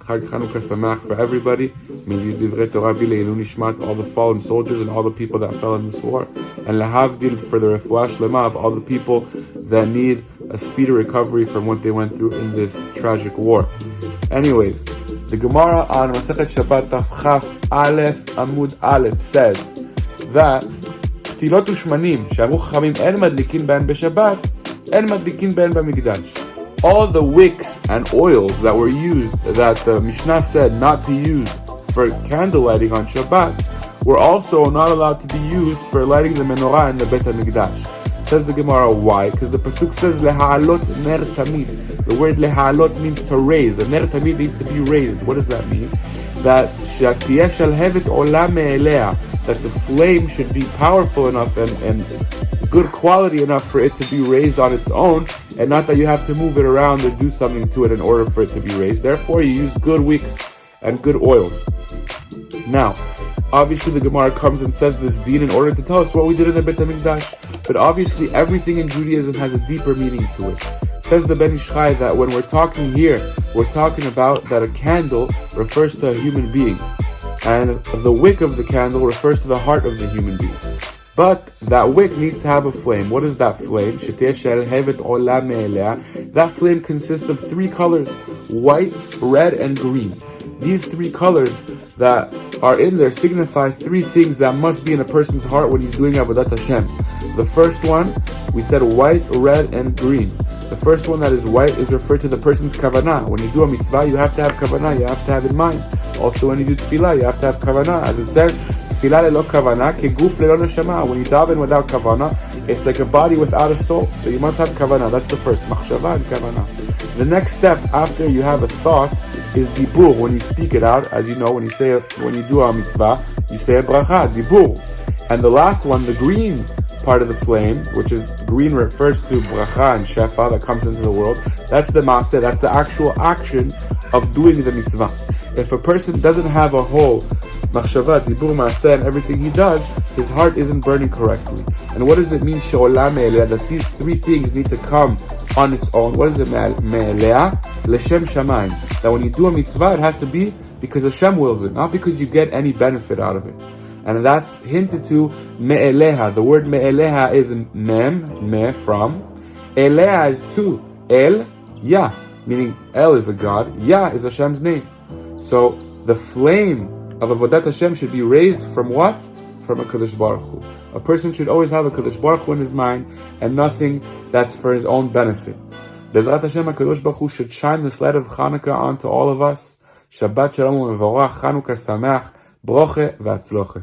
Chag Chanukka Sameach for everybody. May these divrei Torah be le'ilui nishmat all the fallen soldiers and all the people that fell in this war, and lehavdil for the refuah shlema of all the people that need a speedy recovery from what they went through in this tragic war. Anyways, the Gemara on Masechet Shabbat Daf Chaf Aleph Amud Aleph says that Tilot u'shmanim she'amru chachamim en madlikin be'en b'Shabbat en madlikin be'en b'mikdash. All the wicks and oils that were used, that the Mishnah said not to use for candle lighting on Shabbat, were also not allowed to be used for lighting the menorah in the Beit HaMikdash. Says the Gemara, why? Because the pasuk says leha'alot ner tamid. The word leha'alot means to raise. A ner tamid needs to be raised. What does that mean? That she'tiyeh shalhevet olam me'elea, that the flame should be powerful enough and good quality enough for it to be raised on its own, and not that you have to move it around or do something to it in order for it to be raised. Therefore, you use good wicks and good oils. Now, obviously the Gemara comes and says this deen in order to tell us what we did in the Beit HaMikdash, but obviously everything in Judaism has a deeper meaning to it. Says the Ben Ish Chai that when we're talking here, we're talking about that a candle refers to a human being, and the wick of the candle refers to the heart of the human being. But that wick needs to have a flame. What is that flame? That flame consists of three colors: white, red, and green. These three colors that are in there signify three things that must be in a person's heart when he's doing Avodat Hashem. The first one, we said white, red, and green. The first one that is white is referred to the person's kavanah. When you do a mitzvah, you have to have kavanah, you have to have in mind. Also when you do tefillah, you have to have kavanah. As it says, tefillah lelo kavanah, keguf lelo neshama. When you daven without kavanah, it's like a body without a soul. So you must have kavanah. That's the first, machshava and kavanah. The next step after you have a thought is dibur. When you speak it out, as you know, when you do a mitzvah, you say a bracha, dibur. And the last one, the green part of the flame, which is green, refers to bracha and shefa that comes into the world. That's the maaseh, that's the actual action of doing the mitzvah. If a person doesn't have a whole machshava, dibur, maaseh, and everything he does, his heart isn't burning correctly. And what does it mean, she'olam me'elea, that these three things need to come on its own? What is it, me'elea? L'shem shamayim. That when you do a mitzvah, it has to be because Hashem wills it, not because you get any benefit out of it. And that's hinted to me'eleha. The word me'eleha is me, from. Eleha is to. El, Yah. Meaning El is a God, Yah is Hashem's name. So the flame of Avodat Hashem should be raised from what? From a Kadosh Baruch Hu. A person should always have a Kadosh Baruch Hu in his mind and nothing that's for his own benefit. Bezrat Hashem, HaKadosh Baruch Hu should shine this light of Chanukah onto all of us. Shabbat Shalom u'Mevorach, Chanukah Sameach, Broche v'Atzloche.